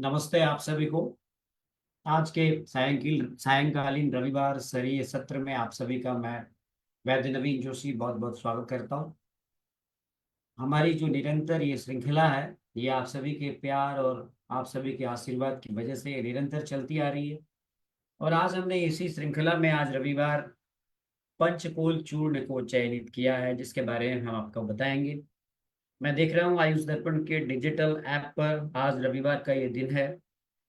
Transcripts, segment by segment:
नमस्ते आप सभी को। आज के सायंकालीन रविवार स्तरीय सत्र में आप सभी का मैं वैद्य नवीन जोशी बहुत बहुत स्वागत करता हूँ। हमारी जो निरंतर ये श्रृंखला है, ये आप सभी के प्यार और आप सभी के आशीर्वाद की वजह से ये निरंतर चलती आ रही है। और आज हमने इसी श्रृंखला में आज रविवार पंचकोल चूर्ण को चयनित किया है, जिसके बारे में हम आपको बताएंगे। मैं देख रहा हूँ आयुष दर्पण के डिजिटल ऐप पर आज रविवार का ये दिन है।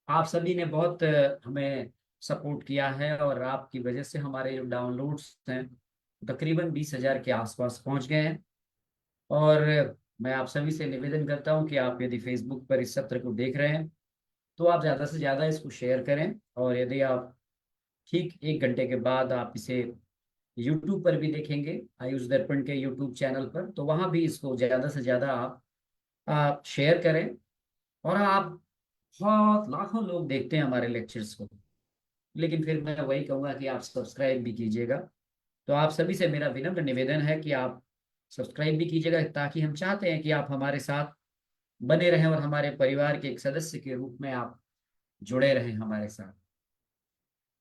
आप सभी ने बहुत हमें सपोर्ट किया है और आपकी वजह से हमारे जो डाउनलोड्स हैं तकरीबन 20,000 के आसपास पहुंच गए हैं। और मैं आप सभी से निवेदन करता हूं कि आप यदि फेसबुक पर इस सत्र को देख रहे हैं तो आप ज़्यादा से ज़्यादा इसको शेयर करें। और यदि आप ठीक 1 घंटे के बाद आप इसे यूट्यूब पर भी देखेंगे, आयुष दर्पण के यूट्यूब चैनल पर, तो वहाँ भी इसको ज़्यादा से ज़्यादा आप शेयर करें। और आप बहुत लाखों लोग देखते हैं हमारे लेक्चर्स को, लेकिन फिर मैं वही कहूंगा कि आप सब्सक्राइब भी कीजिएगा। तो आप सभी से मेरा विनम्र निवेदन है कि आप सब्सक्राइब भी कीजिएगा, ताकि हम चाहते हैं कि आप हमारे साथ बने रहें और हमारे परिवार के एक सदस्य के रूप में आप जुड़े रहें हमारे साथ।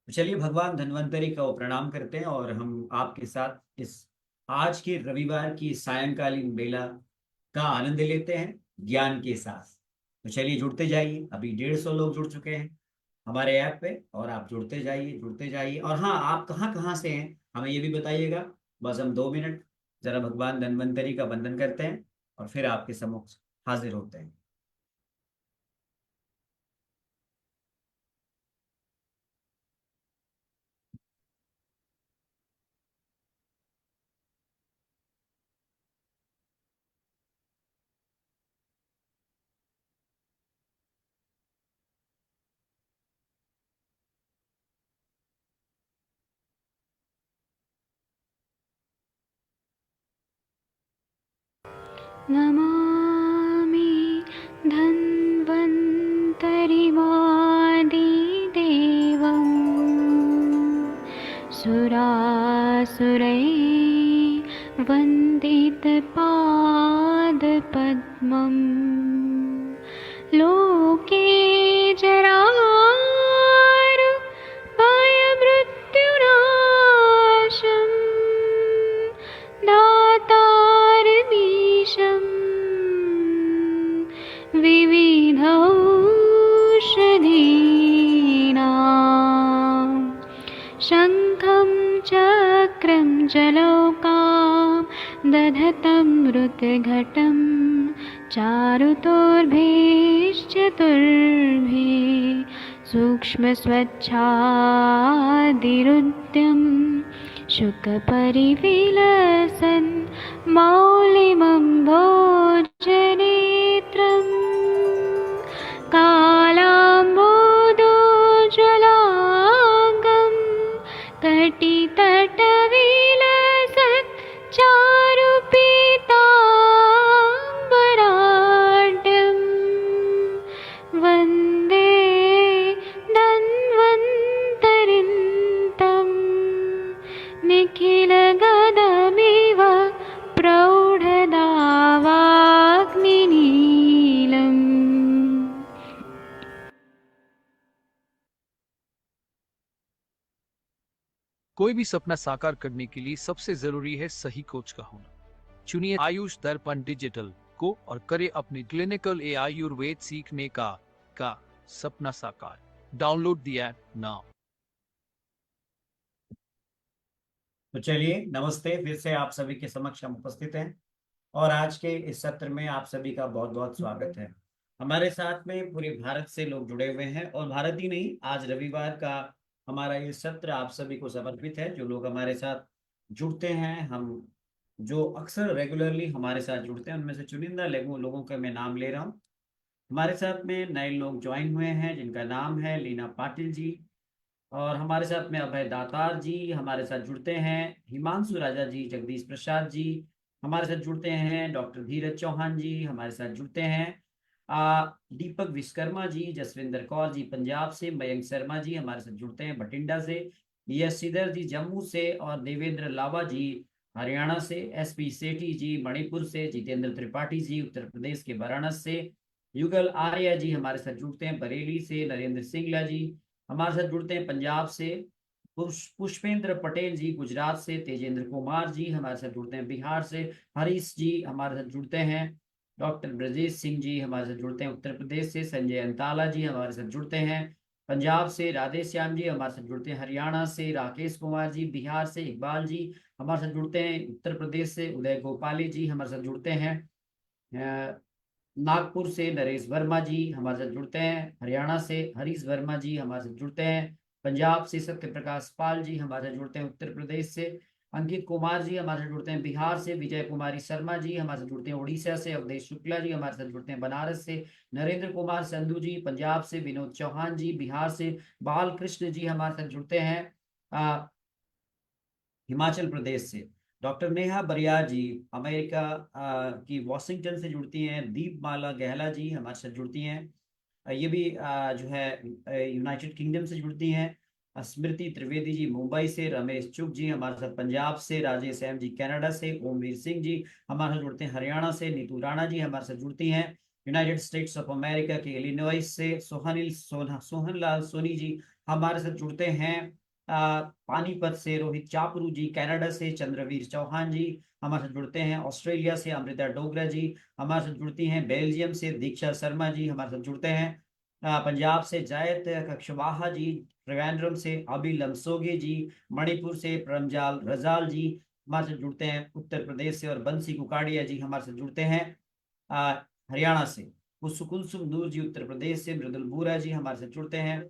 तो चलिए भगवान धन्वंतरी को प्रणाम करते हैं और हम आपके साथ इस आज के रविवार की सायंकालीन बेला का आनंद लेते हैं ज्ञान के साथ। तो चलिए जुड़ते जाइए। अभी 150 लोग जुड़ चुके हैं हमारे ऐप पे, और आप जुड़ते जाइए। और हाँ, आप कहाँ कहाँ से हैं हमें ये भी बताइएगा। बस हम 2 मिनट जरा भगवान धन्वंतरी का वंदन करते हैं और फिर आपके सम्मुख हाजिर होते हैं। नमामि धन्वन्तरिमादिदेवं सुरासुरैर्वन्दितपादपद्मं लोके जरामृत्युनाशम् दातारमीशम् विविधौषधीनां शङ्खं चक्रं जलौकां दधतं मृतघटं चारुतोर्भिश्चतुर्भिः सूक्ष्मस्वच्छादिरुद्यं शुकपरिविलसन् मौलिमं भोजनेत्रम् कालाम्बोदोज्ज्वलाङ्गं कटितटविलसत् चारुपीताम्बराढ्यं वन्दे धन्वन्तरिं तं निखिलगदमिव प्रौढदावाग्निनीलम्। कोई भी सपना साकार करने के लिए सबसे जरूरी है सही कोच का होना। चुनिए आयुष दर्पण डिजिटल को और करे अपने क्लिनिकल आयुर्वेद सीखने का सपना साकार। Download the app now. तो चलिए नमस्ते, फिर से आप सभी के समक्ष हम उपस्थित हैं और आज के इस सत्र में आप सभी का बहुत बहुत स्वागत है। हमारे साथ में पूरे भारत से लोग जुड़े हुए हैं, और भारत ही नहीं, आज रविवार का हमारा ये सत्र आप सभी को समर्पित है। जो लोग हमारे साथ जुड़ते हैं, हम जो अक्सर रेगुलरली हमारे साथ जुड़ते हैं, उनमें से चुनिंदा लोगों का मैं नाम ले रहा हूँ। हमारे साथ में नए लोग ज्वाइन हुए हैं जिनका नाम है लीना पाटिल जी, और हमारे साथ में अभय दातार जी हमारे साथ जुड़ते हैं, हिमांशु राजा जी, जगदीश प्रसाद जी हमारे साथ जुड़ते हैं, डॉक्टर धीरज चौहान जी हमारे साथ जुड़ते हैं, दीपक विश्वकर्मा जी, जसविंदर कौर जी पंजाब से, मयंक शर्मा जी हमारे साथ जुड़ते हैं बठिंडा से, यश श्रीधर जी जम्मू से, और देवेंद्र लावा जी हरियाणा से, एसपी सेठी जी मणिपुर से, जितेंद्र त्रिपाठी जी उत्तर प्रदेश के वाराणसी से, युगल आर्य जी हमारे साथ जुड़ते हैं बरेली से। नरेंद्र सिंगला जी हमारे साथ जुड़ते हैं पंजाब से। पुष्पेंद्र पटेल जी गुजरात से। तेजेंद्र कुमार जी हमारे साथ जुड़ते हैं बिहार से। हरीश जी हमारे साथ जुड़ते हैं। डॉक्टर ब्रजेश सिंह जी हमारे साथ जुड़ते हैं उत्तर प्रदेश से। संजय अंताला जी हमारे साथ जुड़ते हैं पंजाब से। राधे श्याम जी हमारे साथ जुड़ते हैं हरियाणा से। राकेश कुमार जी बिहार से। इकबाल जी हमारे साथ जुड़ते हैं उत्तर प्रदेश से। उदय गोपाली जी हमारे साथ जुड़ते हैं नागपुर से। नरेश वर्मा जी हमारे साथ जुड़ते हैं हरियाणा से। हरीश वर्मा जी हमारे साथ जुड़ते हैं पंजाब से। सत्य प्रकाश पाल जी हमारे साथ जुड़ते हैं उत्तर प्रदेश से। अंकित कुमार जी हमारे साथ जुड़ते हैं बिहार से। विजय कुमारी शर्मा जी हमारे साथ जुड़ते हैं उड़ीसा से। अवधेश शुक्ला जी हमारे साथ जुड़ते हैं बनारस से। नरेंद्र कुमार संधू जी पंजाब से। विनोद चौहान जी बिहार से। बाल कृष्ण जी हमारे साथ जुड़ते हैं हिमाचल प्रदेश से। डॉक्टर नेहा बरियार जी अमेरिका की वॉशिंगटन से जुड़ती हैं। दीपमाला गहला जी हमारे साथ जुड़ती हैं। ये भी जो है यूनाइटेड किंगडम से जुड़ती हैं। स्मृति त्रिवेदी जी मुंबई से। रमेश चुग जी हमारे साथ पंजाब से। राजेश एम जी कनाडा से। ओमवीर सिंह जी हमारे साथ जुड़ते हैं हरियाणा से। नीतू राणा जी हमारे साथ जुड़ती हैं यूनाइटेड स्टेट्स ऑफ अमेरिका के इलिनॉइस से। सोहन लाल सोनी जी हमारे साथ जुड़ते हैं पानीपत से। रोहित चापरू जी कनाडा से। चंद्रवीर चौहान जी हमारे साथ जुड़ते हैं ऑस्ट्रेलिया से। अमृता डोगरा जी हमारे साथ जुड़ती हैं बेल्जियम से। दीक्षा शर्मा जी हमारे साथ जुड़ते हैं पंजाब से। जयत कक्षवाहा जी त्रिवेंद्रम से। अभी लमसोगे जी मणिपुर से। परमजाल रजाल जी हमारे साथ जुड़ते हैं उत्तर प्रदेश से। और बंसी कुकाड़िया जी हमारे साथ जुड़ते हैं आ, हरियाणा से। कुलसुम नूर जी उत्तर प्रदेश से। मृदुल बूरा जी हमारे साथ जुड़ते हैं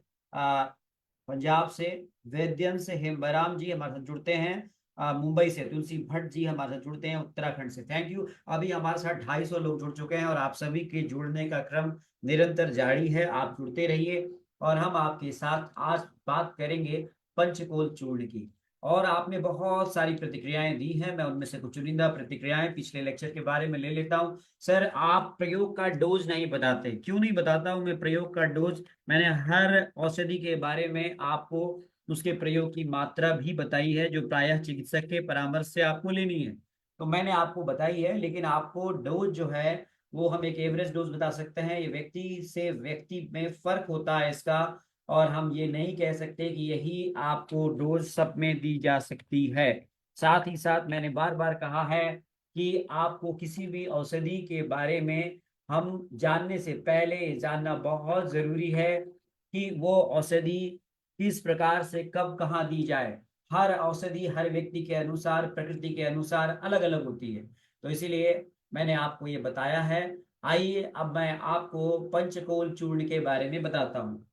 पंजाब से। वैद्यन से हेम्बराम जी हमारे साथ जुड़ते हैं मुंबई से। तुलसी भट्ट जी हमारे साथ जुड़ते हैं उत्तराखंड से। Thank you. अभी हमारे साथ 250 लोग जुड़ चुके हैं और आप सभी के जुड़ने का क्रम निरंतर जारी है। आप जुड़ते रहिए और हम आपके साथ आज बात करेंगे पंचकोल चूर्ण की। और आपने बहुत सारी प्रतिक्रियाएं दी हैं। मैं उनमें से कुछ चुनिंदा प्रतिक्रियाएं पिछले लेक्चर के बारे में ले लेता हूं। सर आप प्रयोग का डोज नहीं बताते। क्यों नहीं बताता हूं मैं प्रयोग का डोज? मैंने हर औषधि के बारे में आपको उसके प्रयोग की मात्रा भी बताई है जो प्रायः चिकित्सक के परामर्श से आपको लेनी है। तो मैंने आपको बताई है, लेकिन आपको डोज जो है वो हम एक एवरेज डोज बता सकते हैं। ये व्यक्ति से व्यक्ति में फर्क होता है इसका। और हम ये नहीं कह सकते कि यही आपको डोज सब में दी जा सकती है। साथ ही साथ मैंने बार बार कहा है कि आपको किसी भी औषधि के बारे में हम जानने से पहले जानना बहुत जरूरी है कि वो औषधि किस प्रकार से कब कहाँ दी जाए। हर औषधि हर व्यक्ति के अनुसार प्रकृति के अनुसार अलग अलग होती है। तो इसीलिए मैंने आपको ये बताया है। आइए अब मैं आपको पंचकोल चूर्ण के बारे में बताता हूँ।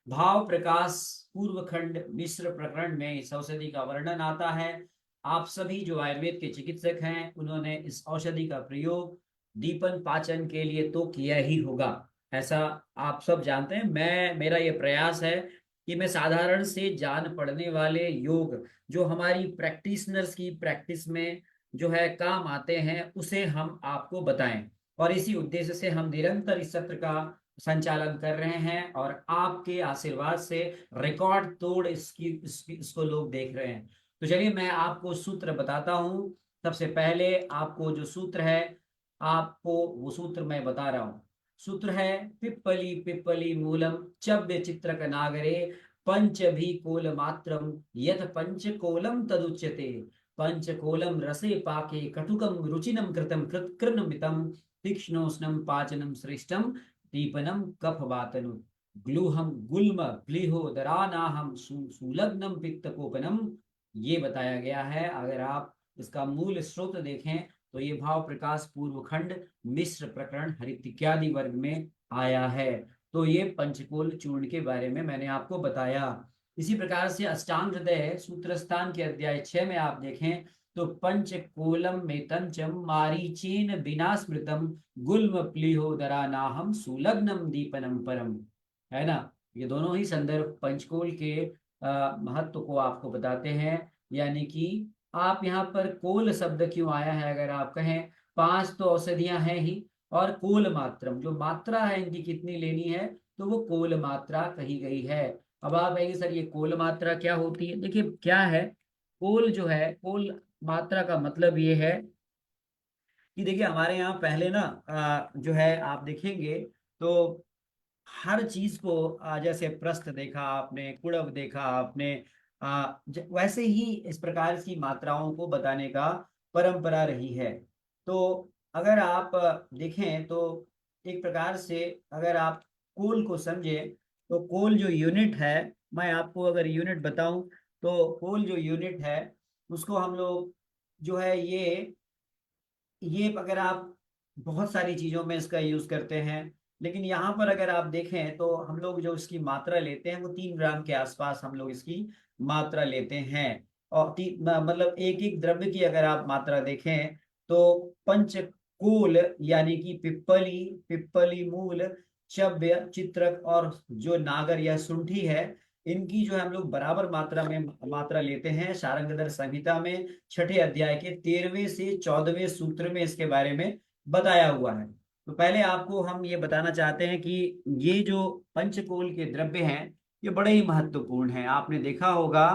भाव प्रकाश पूर्व खंड मिश्र प्रकरण में इस औषधि का वर्णन आता है। आप सभी जो आयुर्वेद के चिकित्सक हैं उन्होंने इस औषधि का प्रयोग दीपन पाचन के लिए तो किया ही होगा, ऐसा आप सब जानते हैं। मेरा ये प्रयास है कि मैं साधारण से जान पड़ने वाले योग जो हमारी प्रैक्टिशनर्स की प्रैक्टिस में जो है काम आते हैं उसे हम आपको बताएं। और इसी उद्देश्य से हम निरंतर इस सत्र का संचालन कर रहे हैं और आपके आशीर्वाद से रिकॉर्ड तोड़ इसको लोग देख रहे हैं। तो चलिए मैं आपको सूत्र बताता हूं। सबसे पहले आपको जो सूत्र है आपको वो सूत्र मैं बता रहा हूं। सूत्र है पिप्पली पिप्पली मूलम चव्य चित्रक नागरे पंचभी कोल मात्रम यथ पंचकोलम तदुच्यते पंचकोलम रसे पाके कटुकम रुचिनम कृतम कृतकृन्नमितम तीक्ष्णोष्णम पाचनम श्रेष्ठम दीपनम कफ वातनु ग्लूहम गुल्म प्लीहो दरानाहम सुलग्नम पित्त कोपनम। ये बताया गया है। अगर आप इसका मूल स्रोत देखें तो ये भाव प्रकाश पूर्व खंड मिश्र प्रकरण हरित इत्यादि वर्ग में आया है। तो ये पंचकोल चूर्ण के बारे में मैंने आपको बताया। इसी प्रकार से अष्टांग हृदय सूत्र स्थान के अध्याय 6 में आप देखें तो पंचकोलम में तंचम मारीचेन बिना स्मृतम गुल्म प्लीहोदरा नाहम सुलग्नम दीपनम परम। है ना? ये दोनों ही संदर्भ पंचकोल के महत्व को आपको बताते हैं। यानी कि आप यहाँ पर कोल शब्द क्यों आया है अगर आप कहें, 5 तो औषधियां हैं ही और कोल मात्रम जो मात्रा है इनकी कितनी लेनी है तो वो कोल मात्रा कही गई है। अब आप कहेंगे सर ये कोल मात्रा क्या होती है? देखिए क्या है कोल जो है, कोल मात्रा का मतलब ये है कि देखिए हमारे यहाँ पहले ना जो है आप देखेंगे तो हर चीज को जैसे प्रस्थ देखा आपने, कुड़व देखा आपने, वैसे ही इस प्रकार की मात्राओं को बताने का परंपरा रही है। तो अगर आप देखें तो एक प्रकार से अगर आप कोल को समझे, तो कोल जो यूनिट है, मैं आपको अगर यूनिट बताऊं, तो कोल जो यूनिट है उसको हम लोग जो है ये अगर आप बहुत सारी चीजों में इसका यूज करते हैं, लेकिन यहाँ पर अगर आप देखें तो हम लोग जो इसकी मात्रा लेते हैं वो 3 ग्राम के आसपास हम लोग इसकी मात्रा लेते हैं। और मतलब एक एक द्रव्य की अगर आप मात्रा देखें तो पंचकोल यानी कि पिप्पली, पिप्पली मूल, चव्य, चित्रक और जो नागर या सुंठी है, इनकी जो है हम लोग बराबर मात्रा में मात्रा लेते हैं। शारंगधर संहिता में 6 अध्याय के 13वें से 14वें सूत्र में इसके बारे में बताया हुआ है। तो पहले आपको हम ये बताना चाहते हैं कि ये जो पंचकोल के द्रव्य हैं ये बड़े ही महत्वपूर्ण हैं। आपने देखा होगा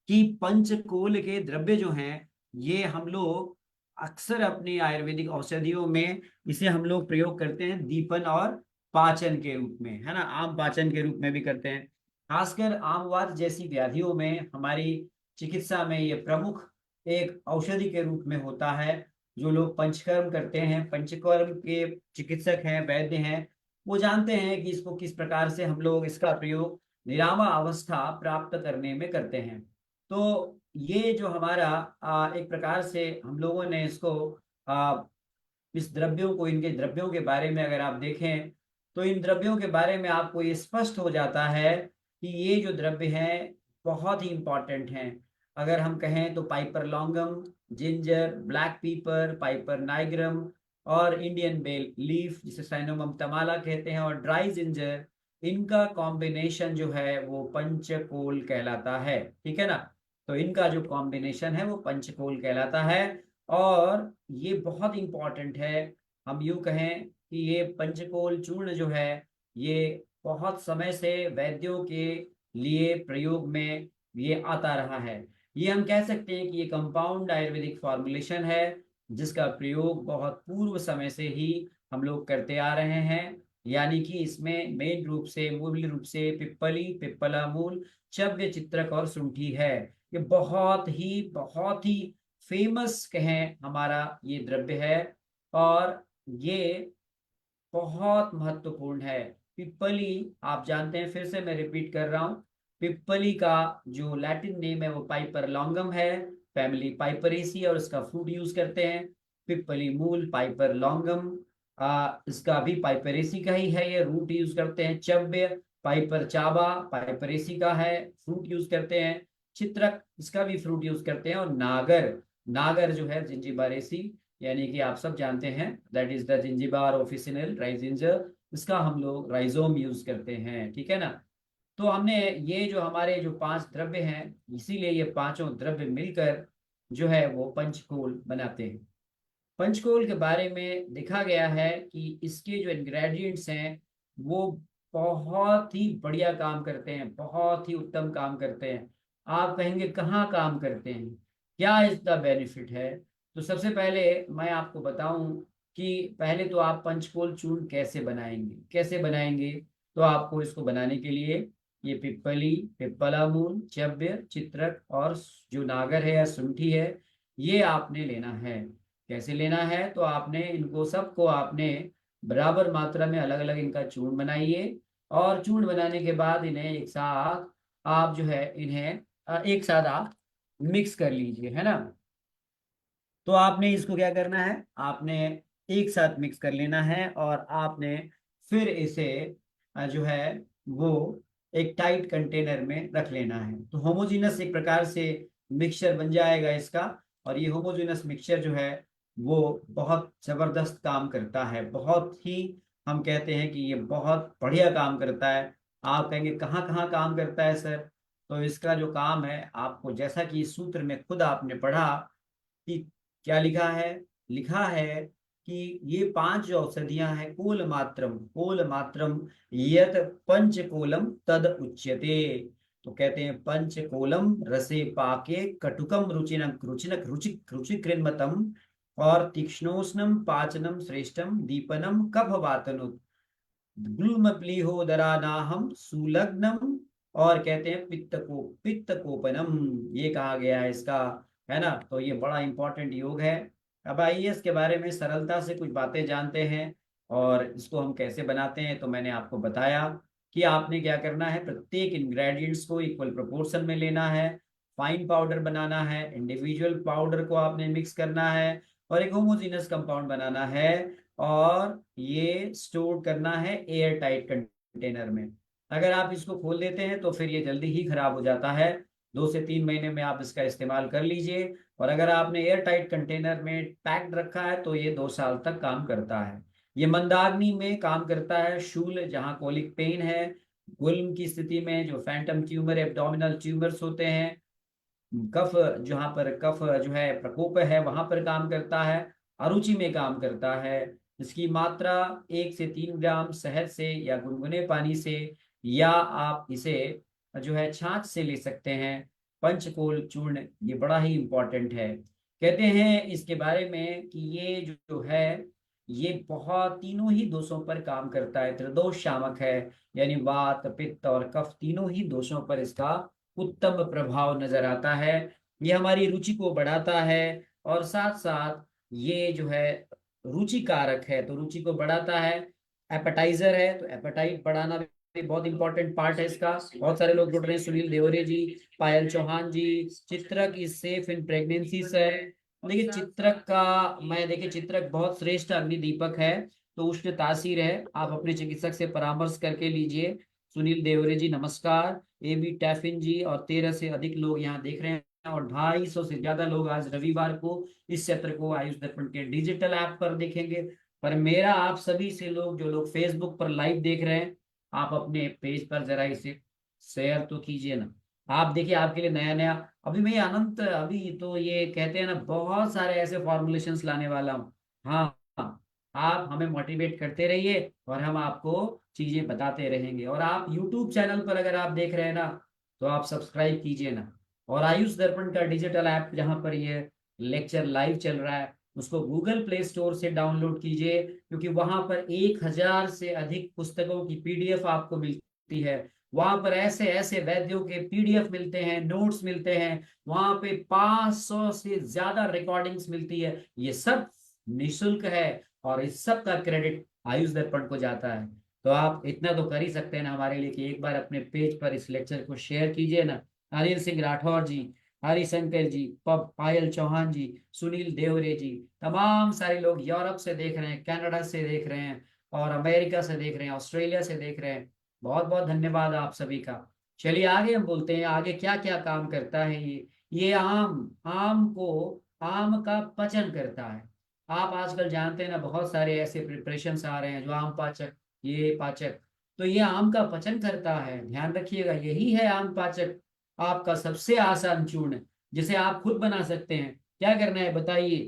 कि पंचकोल के द्रव्य जो हैं ये हम लोग अक्सर अपनी आयुर्वेदिक औषधियों में इसे हम लोग प्रयोग करते हैं दीपन और पाचन के रूप में, है ना, आम पाचन के रूप में भी करते हैं। खासकर आमवात जैसी व्याधियों में हमारी चिकित्सा में ये प्रमुख एक औषधि के रूप में होता है। जो लोग पंचकर्म करते हैं, पंचकर्म के चिकित्सक हैं, वैद्य हैं, वो जानते हैं कि इसको किस प्रकार से हम लोग इसका प्रयोग निरामा अवस्था प्राप्त करने में करते हैं। तो ये जो हमारा एक प्रकार से हम लोगों ने इसको आ, इस द्रव्यों को, इनके द्रव्यों के बारे में अगर आप देखें तो इन द्रव्यों के बारे में आपको ये स्पष्ट हो जाता है कि ये जो द्रव्य हैं बहुत ही इंपॉर्टेंट हैं। अगर हम कहें तो पाइपर लॉन्गम, जिंजर, ब्लैक पीपर, पाइपर नाइग्रम और इंडियन बेल लीफ जिसे साइनोमम तमाला कहते हैं, और ड्राई जिंजर, इनका कॉम्बिनेशन जो है वो पंचकोल कहलाता है। ठीक है ना। तो इनका जो कॉम्बिनेशन है वो पंचकोल कहलाता है। और ये बहुत इंपॉर्टेंट है। हम यूं कहें कि ये पंचकोल चूर्ण जो है ये बहुत समय से वैद्यों के लिए प्रयोग में ये आता रहा है। ये हम कह सकते हैं कि ये कंपाउंड आयुर्वेदिक फॉर्मुलेशन है जिसका प्रयोग बहुत पूर्व समय से ही हम लोग करते आ रहे हैं। यानी कि इसमें मेन रूप से, मूल रूप से पिप्पली, पिप्पला मूल, चव्य, चित्रक और शुंठी है। ये बहुत ही फेमस कहें हमारा ये द्रव्य है। और ये बहुत महत्वपूर्ण है। पिप्पली, आप जानते हैं, फिर से मैं रिपीट कर रहा हूँ, पिप्पली का जो लैटिन नेम है वो पाइपर लॉन्गम है, फैमिली पाइपरेसी, और इसका फ्रूट यूज करते हैं। पिप्पली मूल, पाइपर लॉन्गम, इसका भी पाइपरेसी का ही है, ये रूट यूज करते हैं। चव्य, पाइपर चाबा, पाइपरेसी का है, फ्रूट यूज करते हैं। चित्रक, इसका भी फ्रूट यूज करते हैं। और नागर, नागर जो है जिंजीबारेसी, यानी कि आप सब जानते हैं दैट इज द जिंजीबार ऑफिसिनल राइजिंजर, इसका हम लोग राइजोम यूज करते हैं। ठीक है ना। तो हमने ये जो हमारे जो 5 द्रव्य हैं, इसीलिए ये पांचों द्रव्य मिलकर जो है वो पंचकोल बनाते हैं। पंचकोल के बारे में देखा गया है कि इसके जो इंग्रेडिएंट्स हैं वो बहुत ही बढ़िया काम करते हैं, बहुत ही उत्तम काम करते हैं। आप कहेंगे कहाँ काम करते हैं, क्या इसका बेनिफिट है। तो सबसे पहले मैं आपको बताऊं कि पहले तो आप पंचकोल चूर्ण कैसे बनाएंगे, कैसे बनाएंगे। तो आपको इसको बनाने के लिए ये पिप्पली, पिप्पला मूल, चव्य, चित्रक और जो नागर है या सुंठी है, ये आपने लेना है। कैसे लेना है, तो आपने इनको सबको आपने बराबर मात्रा में अलग अलग इनका चूर्ण बनाइए। और चूर्ण बनाने के बाद इन्हें एक साथ आप जो है इन्हें एक साथ आप मिक्स कर लीजिए, है ना। तो आपने इसको क्या करना है, आपने एक साथ मिक्स कर लेना है और आपने फिर इसे जो है वो एक टाइट कंटेनर में रख लेना है। तो होमोजीनस एक प्रकार से मिक्सचर बन जाएगा इसका। और ये होमोजीनस मिक्सचर जो है वो बहुत जबरदस्त काम करता है, बहुत ही, हम कहते हैं कि ये बहुत बढ़िया काम करता है। आप कहेंगे कहाँ कहाँ काम करता है सर। तो इसका जो काम है, आपको जैसा कि इस सूत्र में खुद आपने पढ़ा कि क्या लिखा है, लिखा है कि ये 5 जो औषधियां हैं, कोल मात्रम, कोल मात्रम यत पंचकोलम तद उच्यते। तो कहते हैं पंचकोलम रसे पाके कटुकम रुचिनक रुचिनक रुचिक रुचिकृन्मतम और तीक्ष्णोष्णम पाचनम श्रेष्ठम दीपनम कफ वातनुत। गुल्म प्लीहोदरा नाहम सुलग्नम, और कहते हैं पित्त कोपनम, ये कहा गया है इसका, है ना। तो ये बड़ा इंपॉर्टेंट योग है। अब आइए इसके बारे में सरलता से कुछ बातें जानते हैं, और इसको हम कैसे बनाते हैं। तो मैंने आपको बताया कि आपने क्या करना है, प्रत्येक इंग्रेडिएंट्स को इक्वल प्रोपोर्शन में लेना है, फाइन पाउडर बनाना है, इंडिविजुअल पाउडर को आपने मिक्स करना है, और एक होमोजेनस कंपाउंड बनाना है, और ये स्टोर करना है एयर टाइट कंटेनर में। अगर आप इसको खोल देते हैं तो फिर ये जल्दी ही खराब हो जाता है। 2 से 3 महीने में आप इसका इस्तेमाल कर लीजिए, और अगर आपने एयर टाइट कंटेनर में पैक्ड रखा है तो ये 2 साल तक काम करता है। ये मंदाग्नि में काम करता है, शूल जहाँ कोलिक पेन है, गुल्म की स्थिति में जो फैंटम ट्यूमर, एब्डोमिनल ट्यूमर्स होते हैं, कफ, जहाँ पर कफ जो है प्रकोप है वहां पर काम करता है, अरुचि में काम करता है। इसकी मात्रा 1 से 3 ग्राम शहद से या गुनगुने पानी से, या आप इसे जो है छाछ से ले सकते हैं। पंचकोल चूर्ण ये बड़ा ही इंपॉर्टेंट है। कहते हैं इसके बारे में कि ये जो है ये बहुत तीनों ही दोषों पर काम करता है, त्रिदोष शामक है, यानी वात पित्त और कफ तीनों ही दोषों पर इसका उत्तम प्रभाव नजर आता है। ये हमारी रुचि को बढ़ाता है, और साथ साथ ये जो है रुचि कारक है, तो रुचि को बढ़ाता है। एपेटाइजर है, तो एपेटाइट बढ़ाना भी बहुत इंपॉर्टेंट पार्ट है इसका। बहुत सारे लोग जुड़ रहे हैं, सुनील देवरे जी, पायल चौहान जी। चित्रक इज सेफ इन प्रेगनेंसी है। देखिए चित्रक का, मैं देखिए चित्रक बहुत श्रेष्ठ अग्निदीपक है, तो उष्ण तासीर है, आप अपने चिकित्सक से परामर्श करके लीजिए। सुनील देवरे जी नमस्कार। ए बी टैफिन जी, और 13 से अधिक लोग यहाँ देख रहे हैं, और 250 से ज्यादा लोग आज रविवार को इस सत्र को आयुष दर्पण के डिजिटल ऐप पर देखेंगे। पर मेरा आप सभी से लोग, जो लोग फेसबुक पर लाइव देख रहे हैं, आप अपने पेज पर जरा इसे शेयर तो कीजिए ना। आप देखिए आपके लिए नया नया, अभी मैं अनंत, अभी तो ये कहते हैं ना बहुत सारे ऐसे फॉर्मुलेशंस लाने वाला हूँ। हाँ हाँ, आप हमें मोटिवेट करते रहिए, और हम आपको चीजें बताते रहेंगे। और आप यूट्यूब चैनल पर अगर आप देख रहे हैं ना, तो आप सब्सक्राइब कीजिए ना। और आयुष दर्पण का डिजिटल ऐप जहां पर ये लेक्चर लाइव चल रहा है, उसको गूगल प्ले स्टोर से डाउनलोड कीजिए, क्योंकि वहां पर 1,000 से अधिक पुस्तकों की पीडीएफ आपको मिलती है। वहां पर ऐसे ऐसे वैद्यों के पीडीएफ मिलते हैं, नोट्स मिलते हैं, वहां पे 500 से ज्यादा रिकॉर्डिंग्स मिलती है। ये सब निशुल्क है, और इस सब का क्रेडिट आयुष दर्पण को जाता है। तो आप इतना तो कर ही सकते हैं ना हमारे लिए, कि एक बार अपने पेज पर इस लेक्चर को शेयर कीजिए ना। अनिल सिंह राठौर जी, हरिशंकर जी, पायल चौहान जी, सुनील देवरे जी, तमाम सारे लोग यूरोप से देख रहे हैं, कनाडा से देख रहे हैं, और अमेरिका से देख रहे हैं, ऑस्ट्रेलिया से देख रहे हैं। बहुत बहुत धन्यवाद आप सभी का। चलिए आगे हम बोलते हैं, आगे क्या क्या काम करता है ये आम, आम को, आम का पचन करता है। आप आजकल जानते हैं ना बहुत सारे ऐसे प्रिपरेशंस आ रहे हैं जो आम पाचक, ये पाचक, तो ये आम का पचन करता है, ध्यान रखिएगा, यही है आम पाचक। आपका सबसे आसान चूर्ण, जिसे आप खुद बना सकते हैं। क्या करना है बताइए।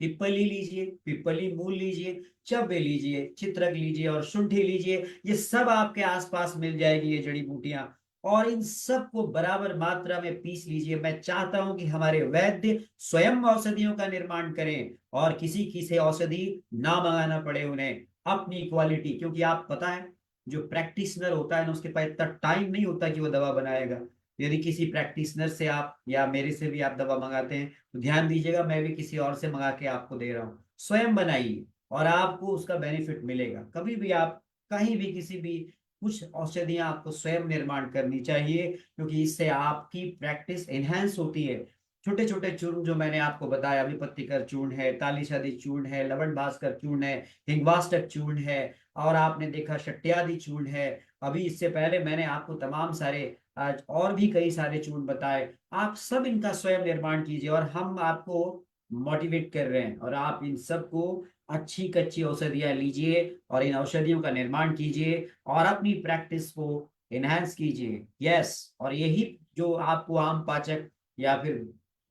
पिपली लीजिए, पिपली मूल लीजिए, चबे लीजिए, चित्रक लीजिए, और शुंठी लीजिए। ये सब आपके आसपास मिल जाएगी ये जड़ी बूटियां, और इन सब को बराबर मात्रा में पीस लीजिए। मैं चाहता हूं कि हमारे वैद्य स्वयं औषधियों का निर्माण करें, और किसी की से औषधि ना मंगाना पड़े उन्हें, अपनी क्वालिटी। क्योंकि आप पता है, जो प्रैक्टिशनर होता है ना, उसके पास इतना टाइम नहीं होता कि वो दवा बनाएगा। यदि किसी प्रैक्टिशनर से आप या मेरे से भी आप दवा मंगाते हैं, तो ध्यान दीजिएगा, मैं भी किसी और से मंगा के आपको दे रहा हूँ। स्वयं बनाइए, और आपको उसका बेनिफिट मिलेगा। कभी भी आप कहीं भी किसी भी, कुछ औषधियां आपको स्वयं निर्माण करनी चाहिए, क्योंकि इससे आपकी प्रैक्टिस एनहेंस होती है। छोटे छोटे चूर्ण जो मैंने आपको बताया, विपत्तिकर चूर्ण है, तालिशादी चूर्ण है, लवण भास्कर चूर्ण है, हिंगवाष्टक चूर्ण है, और आपने देखा शट्यादि चूर्ण है। अभी इससे पहले मैंने आपको तमाम सारे, आज और भी कई सारे चूर्ण बताए। आप सब इनका स्वयं निर्माण कीजिए, और हम आपको मोटिवेट कर रहे हैं, और आप इन सबको अच्छी कच्ची औषधियां लीजिए, और इन औषधियों का निर्माण कीजिए, और अपनी प्रैक्टिस को एनहांस कीजिए। यस, और यही जो आपको आम पाचक या फिर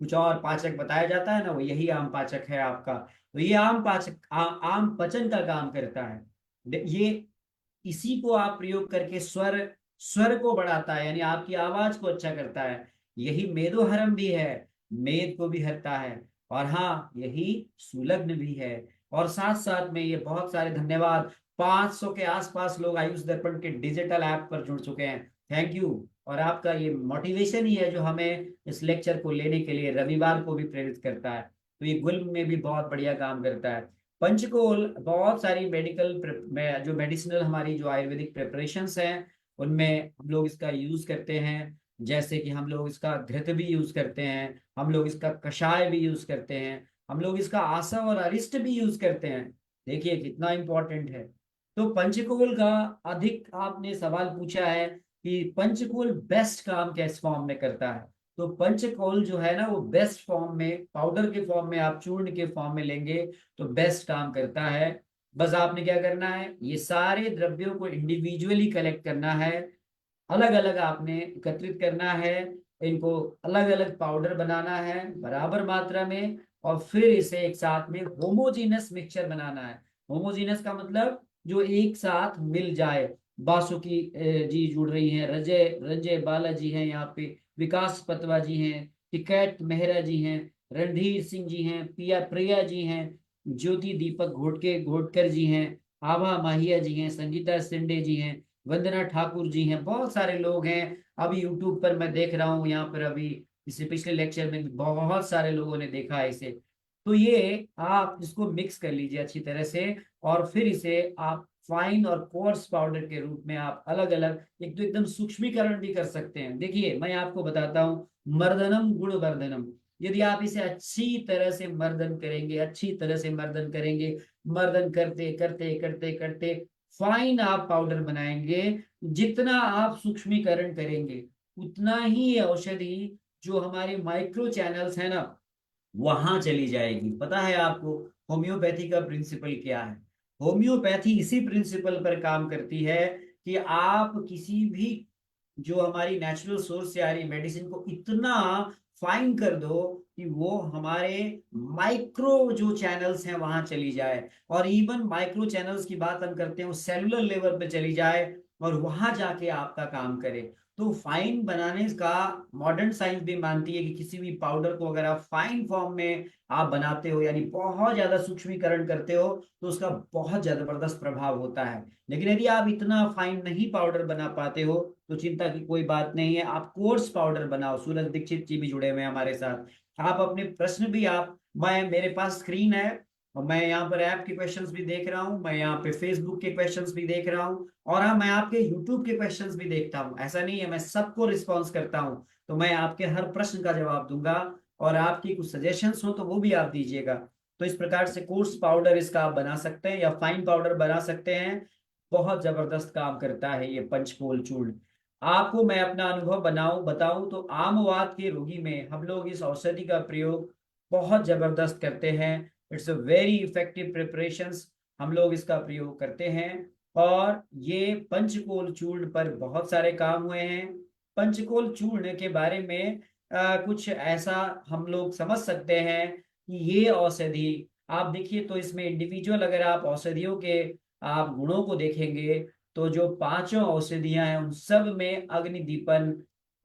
कुछ और पाचक बताया जाता है ना, वो यही आम पाचक है आपका। तो ये आम पाचक आम पचन का काम करता है। ये इसी को आप प्रयोग करके स्वर, स्वर को बढ़ाता है, यानी आपकी आवाज को अच्छा करता है। यही मेदोहरम भी है, मेद को भी हरता है, और हाँ यही सुलग्न भी है। और साथ साथ में ये बहुत सारे, धन्यवाद, 500 के आसपास लोग आयुष दर्पण के डिजिटल ऐप पर जुड़ चुके हैं। Thank you. और आपका ये मोटिवेशन ही है जो हमें इस लेक्चर को लेने के लिए रविवार को भी प्रेरित करता है। तो ये गुल्म में भी बहुत बढ़िया काम करता है। पंचकोल बहुत सारी में जो मेडिसिनल हमारी जो आयुर्वेदिक प्रिपरेशंस हैं उनमें हम लोग इसका यूज करते हैं। जैसे कि हम लोग इसका घृत भी यूज करते हैं, हम लोग इसका कषाय भी यूज करते हैं, हम लोग इसका आसव और अरिष्ट भी यूज करते हैं। देखिए कितना इंपॉर्टेंट है। तो पंचकोल का अधिक आपने सवाल पूछा है कि पंचकोल बेस्ट काम किस फॉर्म में करता है। तो पंचकोल जो है ना वो बेस्ट फॉर्म में, पाउडर के फॉर्म में, आप चूर्ण के फॉर्म में लेंगे तो बेस्ट काम करता है। बस आपने क्या करना है, ये सारे द्रव्यों को इंडिविजुअली कलेक्ट करना है, अलग अलग आपने एकत्रित करना है, इनको अलग अलग पाउडर बनाना है बराबर मात्रा में, और फिर इसे एक साथ में होमोजीनस मिक्सचर बनाना है। होमोजीनस का मतलब जो एक साथ मिल जाए। बासुकी जी जुड़ रही हैं, रजय रंजय बालाजी हैं यहाँ पे, विकास पतवा जी हैं, टिकैत मेहरा जी हैं, रणधीर सिंह जी हैं, पिया प्रिया जी हैं, ज्योति दीपक घोटकर जी हैं, आभा माहिया जी हैं, संगीता सिंडे जी हैं, वंदना ठाकुर जी हैं, बहुत सारे लोग हैं। अभी यूट्यूब पर मैं देख रहा हूँ यहाँ पर, अभी इससे पिछले लेक्चर में भी बहुत सारे लोगों ने देखा है इसे। तो ये आप इसको मिक्स कर लीजिए अच्छी तरह से, और फिर इसे आप फाइन और कोर्स पाउडर के रूप में आप अलग अलग, एक तो एकदम सूक्ष्मीकरण भी कर सकते हैं। देखिए मैं आपको बताता हूँ, मर्दनम गुणवर्धनम, यदि आप इसे अच्छी तरह से मर्दन करेंगे, अच्छी तरह से मर्दन करेंगे, मर्दन करते करते करते करते फाइन आप पाउडर बनाएंगे, जितना आप सूक्ष्मीकरण करेंगे उतना ही ये औषधि जो हमारे माइक्रो चैनल्स है ना वहां चली जाएगी। पता है आपको होम्योपैथी का प्रिंसिपल क्या है? होम्योपैथी इसी प्रिंसिपल पर काम करती है कि आप किसी भी जो हमारी नेचुरल सोर्स से आ रही मेडिसिन को इतना फाइन कर दो कि वो हमारे माइक्रो जो चैनल्स हैं वहां चली जाए, और इवन माइक्रो चैनल्स की बात हम करते हैं वो सेलुलर लेवल पे चली जाए और वहां जाके आपका काम करे। तो फाइन बनाने का मॉडर्न साइंस भी मानती है कि किसी भी पाउडर को अगर आप फाइन फॉर्म में आप बनाते हो, यानी बहुत ज्यादा सूक्ष्मीकरण करते हो, तो उसका बहुत जबरदस्त प्रभाव होता है। लेकिन यदि आप इतना फाइन नहीं पाउडर बना पाते हो तो चिंता की कोई बात नहीं है, आप कोर्स पाउडर बनाओ। सूरज दीक्षित जी भी जुड़े हुए हैं हमारे साथ। आप अपने प्रश्न भी आप, मैं मेरे पास स्क्रीन है और मैं यहाँ पर ऐप के क्वेश्चंस भी देख रहा हूँ, मैं यहाँ पे फेसबुक के क्वेश्चंस भी देख रहा हूँ, और हाँ मैं आपके यूट्यूब के क्वेश्चंस भी देखता हूँ। ऐसा नहीं है, मैं सबको रिस्पॉन्स करता हूँ, तो मैं आपके हर प्रश्न का जवाब दूंगा, और आपकी कुछ सजेशंस हो तो वो भी आप दीजिएगा। तो इस प्रकार से कोर्स पाउडर इसका आप बना सकते हैं या फाइन पाउडर बना सकते हैं। बहुत जबरदस्त काम करता है ये पंचकोल चूर्ण। आपको मैं अपना अनुभव बताऊं तो आमवात के रोगी में हम लोग इस औषधि का प्रयोग बहुत जबरदस्त करते हैं। It's a very effective preparations, हम लोग इसका प्रयोग करते हैं। और ये पंचकोल चूर्ण पर बहुत सारे काम हुए हैं। पंचकोल चूर्ण के बारे में कुछ ऐसा हम लोग समझ सकते हैं कि ये औषधि, आप देखिए तो इसमें इंडिविजुअल अगर आप औषधियों के आप गुणों को देखेंगे तो जो पांचों औषधियां हैं उन सब में अग्नि दीपन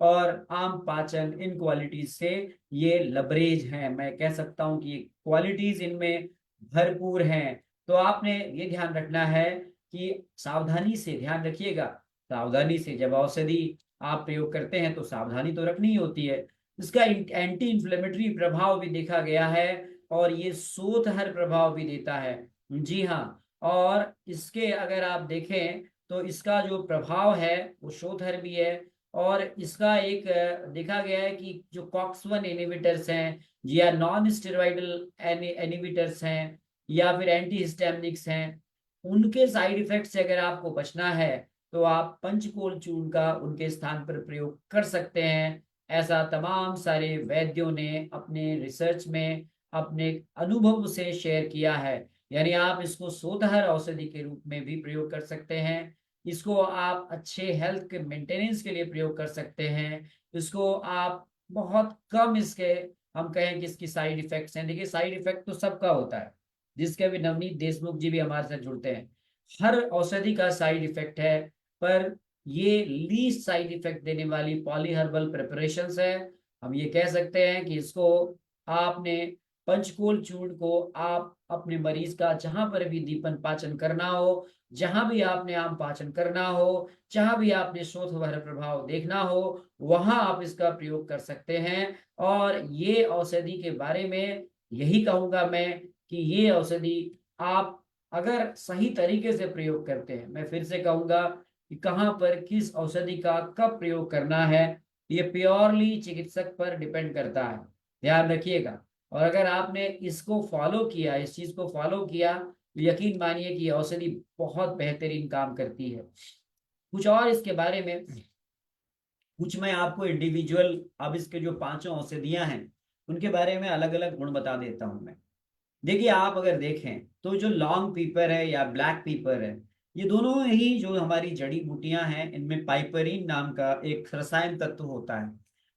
और आम पाचन, इन क्वालिटीज से ये लबरेज हैं। मैं कह सकता हूं कि ये क्वालिटीज इनमें भरपूर हैं। तो आपने ये ध्यान रखना है कि सावधानी से ध्यान रखिएगा, सावधानी से जब औषधि आप प्रयोग करते हैं तो सावधानी तो रखनी ही होती है। इसका एंटी इंफ्लेमेटरी प्रभाव भी देखा गया है, और ये सोतहर प्रभाव भी देता है। जी हाँ। और इसके अगर आप देखें तो इसका जो प्रभाव है वो शोधर भी है। और इसका एक देखा गया है कि जो कॉक्स 1 इनहिबिटर्स हैं या नॉन स्टेरॉइडल इनहिबिटर्स हैं या फिर एंटीहिस्टैमिनिक्स हैं, उनके साइड इफेक्ट से अगर आपको बचना है तो आप पंचकोल चूर्ण का उनके स्थान पर प्रयोग कर सकते हैं। ऐसा तमाम सारे वैद्यों ने अपने रिसर्च में अपने अनुभव से शेयर किया है। यानी आप इसको सोतहर औषधि के रूप में भी प्रयोग कर सकते हैं, इसको आप अच्छे हेल्थ के मेंटेनेंस के लिए प्रयोग कर सकते हैं, इसको आप बहुत कम इसके, हम कहें कि इसकी साइड इफेक्ट्स हैं। देखिए साइड इफेक्ट तो सबका होता है, जिसके अभी नवनीत देशमुख जी भी हमारे साथ जुड़ते हैं, हर औषधि का साइड इफेक्ट है, पर ये लीस्ट साइड इफेक्ट देने वाली पॉली हर्बल प्रिपरेशंस है। हम ये कह सकते हैं कि इसको आपने पंचकोल चूर्ण को आप अपने मरीज का जहां पर भी दीपन पाचन करना हो, जहां भी आपने आम पाचन करना हो, जहां भी आपने शोथवह प्रभाव देखना हो, वहां आप इसका प्रयोग कर सकते हैं। और ये औषधि के बारे में यही कहूंगा मैं कि ये औषधि आप अगर सही तरीके से प्रयोग करते हैं, मैं फिर से कहूंगा कि कहाँ पर किस औषधि का कब प्रयोग करना है, ये प्योरली चिकित्सक पर डिपेंड करता है, ध्यान रखिएगा। और अगर आपने इसको फॉलो किया, इस चीज को फॉलो किया, तो यकीन मानिए कि ये औषधि बहुत बेहतरीन काम करती है। कुछ और इसके बारे में, कुछ मैं आपको इंडिविजुअल, अब इसके जो पांचों औषधियां हैं उनके बारे में अलग अलग गुण बता देता हूं मैं। देखिए, आप अगर देखें तो जो लॉन्ग पीपर है या ब्लैक पीपर है, ये दोनों ही जो हमारी जड़ी बूटियां हैं, इनमें पाइपरीन नाम का एक रसायन तत्व होता है।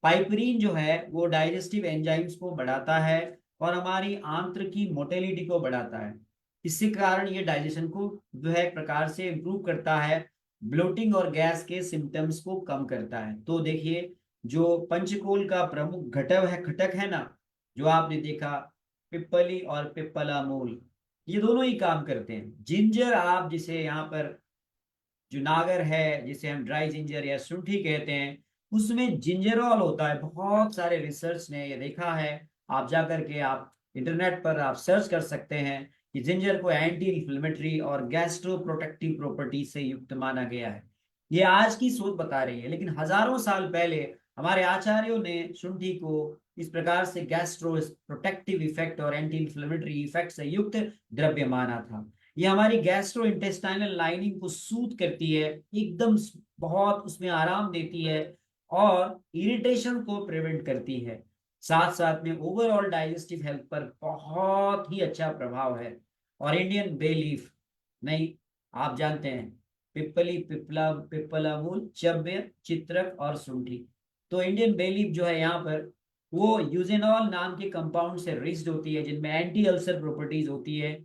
पाइपरीन जो है वो डाइजेस्टिव एंजाइम्स को बढ़ाता है और हमारी आंत्र की मोटेलिटी को बढ़ाता है। इसी कारण ये डाइजेशन को जो है एक प्रकार से इम्प्रूव करता है, ब्लोटिंग और गैस के सिम्टम्स को कम करता है। तो देखिए, जो पंचकोल का प्रमुख घटक है ना, जो आपने देखा, पिप्पली और पिप्पला मूल, ये दोनों ही काम करते हैं। जिंजर, आप जिसे यहाँ पर जो नागर है, जिसे हम ड्राई जिंजर या शुंठी कहते हैं, उसमें जिंजरॉल होता है। बहुत सारे रिसर्च ने ये देखा है, आप जा करके आप इंटरनेट पर आप सर्च कर सकते हैं कि जिंजर को एंटी इन्फ्लेमेटरी और गैस्ट्रो प्रोटेक्टिव प्रॉपर्टी से युक्त माना गया है। ये आज की सोच बता रही है, लेकिन हजारों साल पहले हमारे आचार्यों ने शुंठी को इस प्रकार से गैस्ट्रो प्रोटेक्टिव इफेक्ट और एंटी इन्फ्लेमेटरी इफेक्ट से युक्त द्रव्य माना था। ये हमारी गैस्ट्रो इंटेस्टाइनल लाइनिंग को सूद करती है, एकदम बहुत उसमें आराम देती है और इरिटेशन को प्रिवेंट करती है। साथ साथ में ओवरऑल डाइजेस्टिव हेल्थ पर बहुत ही अच्छा प्रभाव है। और इंडियन बे लीफ, नहीं, आप जानते हैं, पिप्पली, पिप्पला मूल, चव्य, चित्रक और शुंठी। तो इंडियन बे लीफ जो है यहाँ पर, वो यूजेनॉल नाम के कंपाउंड से रिच्ड होती है, जिनमें एंटी अल्सर प्रॉपर्टीज होती है।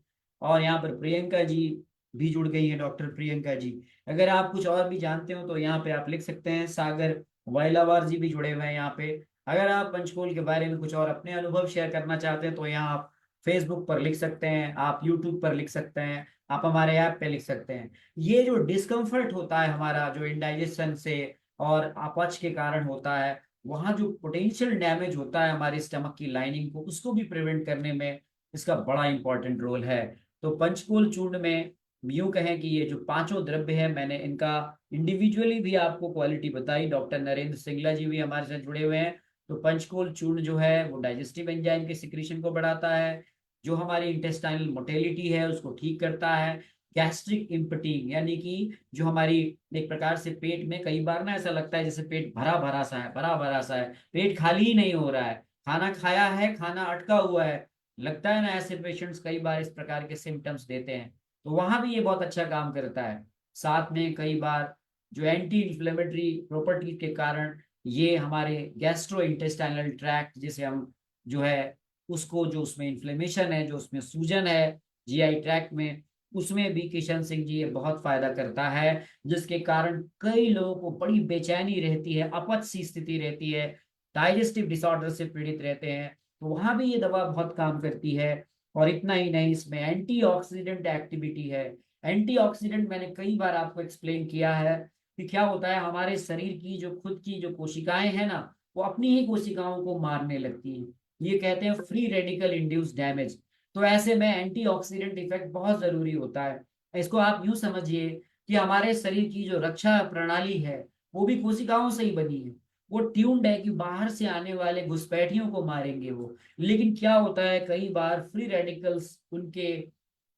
और यहाँ पर प्रियंका जी भी जुड़ गई है, डॉक्टर प्रियंका जी। अगर आप कुछ और भी जानते हो तो यहाँ पे आप लिख सकते हैं। सागर वाइलावार जी भी जुड़े हुए हैं यहाँ पे। अगर आप पंचकोल के बारे में कुछ और अपने अनुभव शेयर करना चाहते हैं तो यहाँ आप फेसबुक पर लिख सकते हैं, आप यूट्यूब पर लिख सकते हैं, आप हमारे ऐप पे लिख सकते हैं। ये जो डिस्कम्फर्ट होता है हमारा, जो इंडाइजेशन से और अपच के कारण होता है, वहाँ जो पोटेंशियल डैमेज होता है हमारी स्टमक की लाइनिंग को, उसको भी प्रिवेंट करने में इसका बड़ा इंपॉर्टेंट रोल है। तो पंचकोल चूर्ण में यूं कहें कि ये जो पांचों द्रव्य है, मैंने इनका इंडिविजुअली भी आपको क्वालिटी बताई। डॉक्टर नरेंद्र सिंगला जी भी हमारे साथ जुड़े हुए हैं। तो पंचकोल चूर्ण जो है वो डाइजेस्टिव एंजाइम के सिक्रीशन को बढ़ाता है, जो हमारी इंटेस्टाइनल मोटेलिटी है उसको ठीक करता है, गैस्ट्रिक इम्पटिंग, यानी कि जो हमारी एक प्रकार से पेट में कई बार ना ऐसा लगता है जैसे पेट भरा भरा सा है, भरा भरा सा है, पेट खाली ही नहीं हो रहा है, खाना खाया है, खाना अटका हुआ है, लगता है ना, ऐसे पेशेंट्स कई बार इस प्रकार के सिम्टम्स देते हैं। तो वहां भी ये बहुत अच्छा काम करता है। साथ में कई बार जो एंटी इन्फ्लेमेटरी प्रॉपर्टी के कारण ये हमारे गैस्ट्रो इंटेस्टाइनल ट्रैक्ट, जिसे हम जो है उसको, जो उसमें इन्फ्लेमेशन है, जो उसमें सूजन है जीआई ट्रैक्ट में, उसमें भी किशन सिंह जी ये बहुत फायदा करता है। जिसके कारण कई लोगों को बड़ी बेचैनी रहती है, अपच सी स्थिति रहती है, डाइजेस्टिव डिसऑर्डर से पीड़ित रहते हैं, तो वहां भी ये दवा बहुत काम करती है। और इतना ही नहीं, इसमें एंटीऑक्सीडेंट एक्टिविटी है। एंटीऑक्सीडेंट मैंने कई बार आपको एक्सप्लेन किया है कि क्या होता है, हमारे शरीर की जो खुद की जो कोशिकाएं हैं ना, वो अपनी ही कोशिकाओं को मारने लगती हैं। ये कहते हैं फ्री रेडिकल इंड्यूस डैमेज। तो ऐसे में एंटीऑक्सीडेंट इफेक्ट बहुत जरूरी होता है। इसको आप यूं समझिए कि हमारे शरीर की जो रक्षा प्रणाली है वो भी कोशिकाओं से ही बनी है। वो ट्यून्ड है कि बाहर से आने वाले घुसपैठियों को मारेंगे वो। लेकिन क्या होता है, कई बार फ्री रेडिकल्स उनके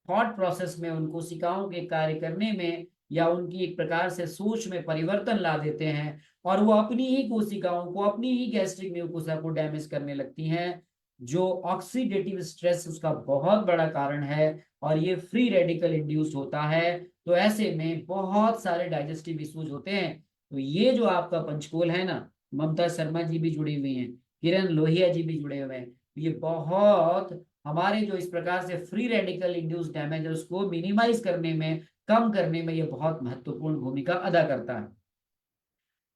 थॉट प्रोसेस में, उन कोशिकाओं के कार्य करने में या उनकी एक प्रकार से सोच में परिवर्तन ला देते हैं, और वो अपनी ही कोशिकाओं को, अपनी ही गैस्ट्रिक म्यूकोसा को डैमेज करने लगती हैं, जो ऑक्सीडेटिव स्ट्रेस उसका बहुत बड़ा कारण है। और ये फ्री रेडिकल इंड्यूस होता है। तो ऐसे में बहुत सारे डाइजेस्टिव इश्यूज होते हैं। तो ये जो आपका पंचकोल है ना, ममता शर्मा जी भी जुड़ी हुई हैं, किरण लोहिया जी भी जुड़े हुए हैं, ये बहुत हमारे जो इस प्रकार से फ्री रेडिकल इंड्यूस डैमेज है उसको मिनिमाइज करने में, कम करने में ये बहुत महत्वपूर्ण भूमिका अदा करता है।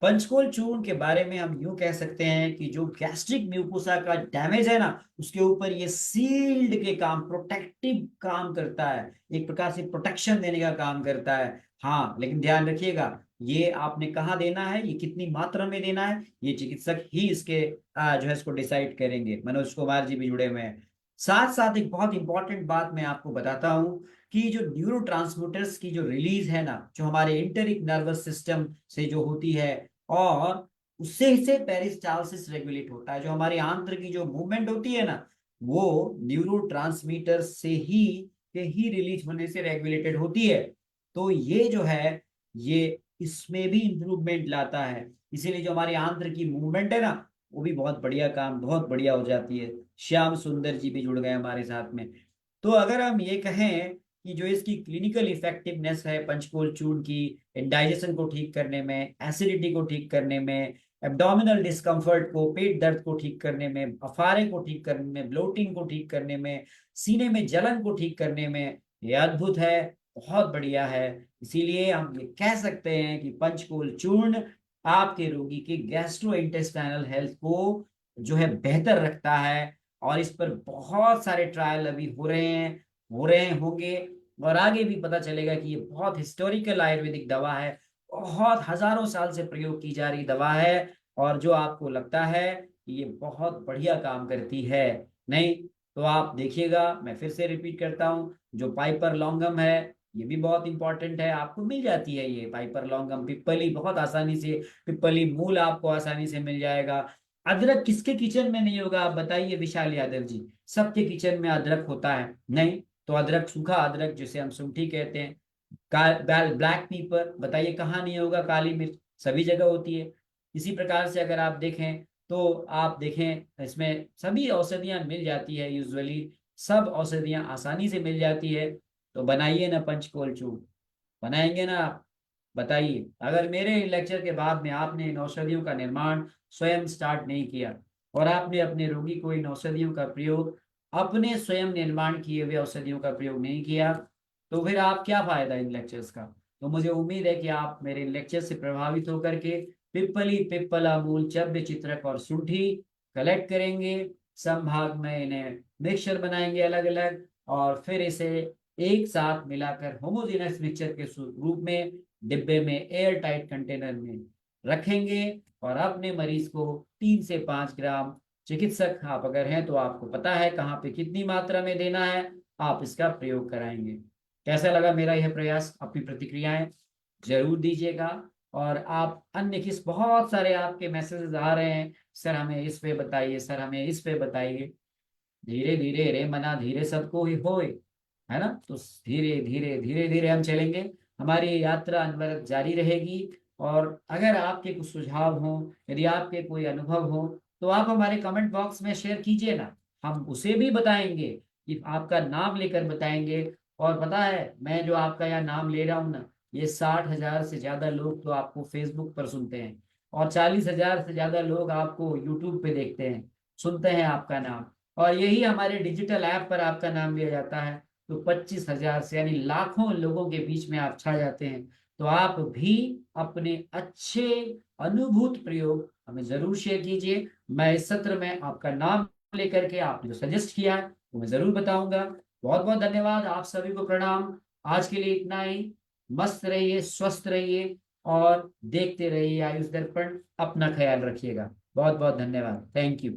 पंचकोल चूर्ण के बारे में हम यूं कह सकते हैं कि जो गैस्ट्रिक म्यूकोसा का डैमेज है ना, उसके ऊपर ये सील्ड के काम, प्रोटेक्टिव काम करता है, एक प्रकार से प्रोटेक्शन देने का काम करता है। हाँ, लेकिन ध्यान रखिएगा, ये आपने कहाँ देना है, ये कितनी मात्रा में देना है, ये चिकित्सक ही इसके जो है इसको डिसाइड करेंगे। मनोज कुमार जी भी जुड़े हुए हैं। साथ साथ एक बहुत इंपॉर्टेंट बात मैं आपको बताता हूँ कि जो न्यूरो की जो रिलीज है ना, जो हमारे इंटरिक नर्वस सिस्टम से जो होती है, और उससे से पेरिस्टालसिस रेगुलेट होता है, जो हमारी आंत्र की जो मूवमेंट होती है ना, वो न्यूरो से ही रिलीज होने से रेगुलेटेड होती है। तो ये जो है, ये इसमें भी इंप्रूवमेंट लाता है। इसीलिए जो हमारी आंत्र की मूवमेंट है ना, वो भी बहुत बढ़िया काम, बहुत बढ़िया हो जाती है। श्याम सुंदर जी भी जुड़ गए हमारे साथ में। तो अगर हम ये कहें कि जो इसकी क्लिनिकल इफेक्टिवनेस है पंचकोल चूर्ण की, इंडाइजेशन को ठीक करने में, एसिडिटी को ठीक करने में, एब्डोमिनल डिस्कम्फर्ट को, पेट दर्द को ठीक करने में, अफारे को ठीक करने में, ब्लोटिंग को ठीक करने में, सीने में जलन को ठीक करने में, ये अद्भुत है, बहुत बढ़िया है। इसीलिए हम ये कह सकते हैं कि पंचकोल चूर्ण आपके रोगी के गैस्ट्रो इंटेस्टाइनल हेल्थ को जो है बेहतर रखता है। और इस पर बहुत सारे ट्रायल अभी हो रहे होंगे, और आगे भी पता चलेगा कि ये बहुत हिस्टोरिकल आयुर्वेदिक दवा है, बहुत हजारों साल से प्रयोग की जा रही दवा है। और जो आपको लगता है कि ये बहुत बढ़िया काम करती है, नहीं, तो आप देखिएगा, मैं फिर से रिपीट करता हूँ, जो पाइपर लॉन्गम है, ये भी बहुत इंपॉर्टेंट है, आपको मिल जाती है ये पाइपर लॉन्गम, पिप्पली बहुत आसानी से, पिप्पली मूल आपको आसानी से मिल जाएगा। अदरक किसके किचन में नहीं होगा, आप बताइए विशाल यादव जी, सबके किचन में अदरक होता है, नहीं? तो अदरक, सूखा अदरक जिसे हम सुंठी कहते हैं, ब्लैक पेपर, बताइए कहाँ नहीं होगा, काली मिर्च सभी जगह होती है। इसी प्रकार से अगर आप देखें, तो आप देखें इसमें सभी औषधियां मिल जाती है, यूजुअली सब औषधियां आसानी से मिल जाती है। तो बनाइए ना पंचकोल चूर्ण, बनाएंगे ना आप? बताइए, अगर मेरे लेक्चर के बाद में आपने इन औषधियों का निर्माण स्वयं स्टार्ट नहीं किया, और आपने अपने रोगी को इन औषधियों का प्रयोग, अपने स्वयं निर्माण किए हुए औषधियों का प्रयोग नहीं किया, तो फिर आप क्या फायदा इन लेक्चर्स का? तो मुझे उम्मीद है कि आप मेरे लेक्चर से प्रभावित होकर के पिप्पली, पिप्पला मूल, चव्य चित्रक और सुंठी कलेक्ट करेंगे, संभाग में इन्हें मिक्सचर बनाएंगे अलग अलग, और फिर इसे एक साथ मिलाकर होमोजेनस मिक्सचर के रूप में डिब्बे में एयर टाइट कंटेनर में रखेंगे, और अपने मरीज को 3 से 5 ग्राम, चिकित्सक आप अगर हैं तो आपको पता है कहाँ पे कितनी मात्रा में देना है, आप इसका प्रयोग कराएंगे। कैसा लगा मेरा यह प्रयास? अपनी प्रतिक्रियाएं जरूर दीजिएगा। और आप अन्य किस, बहुत सारे आपके मैसेजेस आ रहे हैं, सर हमें इस पे बताइए, सर हमें इस पे बताइए। धीरे धीरे रे मना धीरे सबको ही होए, है ना? तो धीरे धीरे धीरे धीरे हम चलेंगे, हमारी यात्रा अनवरत जारी रहेगी। और अगर आपके कुछ सुझाव हो, यदि आपके कोई अनुभव हो, तो आप हमारे कमेंट बॉक्स में शेयर कीजिए ना, हम उसे भी बताएंगे, कि आपका नाम लेकर बताएंगे। और पता है, मैं जो आपका यहाँ नाम ले रहा हूँ ना, ये 60,000 से ज्यादा लोग तो आपको फेसबुक पर सुनते हैं, और 40,000 से ज्यादा लोग आपको यूट्यूब पे देखते हैं, सुनते हैं आपका नाम, और यही हमारे डिजिटल ऐप पर आपका नाम लिया जाता है। तो 25,000 से यानी लाखों लोगों के बीच में आप छा जाते हैं। तो आप भी अपने अच्छे अनुभूत प्रयोग हमें जरूर शेयर कीजिए। मैं इस सत्र में आपका नाम लेकर के आपने जो सजेस्ट किया है वो मैं जरूर बताऊंगा। बहुत बहुत धन्यवाद, आप सभी को प्रणाम। आज के लिए इतना ही। मस्त रहिए, स्वस्थ रहिए, और देखते रहिए आयुष दर्पण। अपना ख्याल रखिएगा। बहुत बहुत धन्यवाद। Thank you.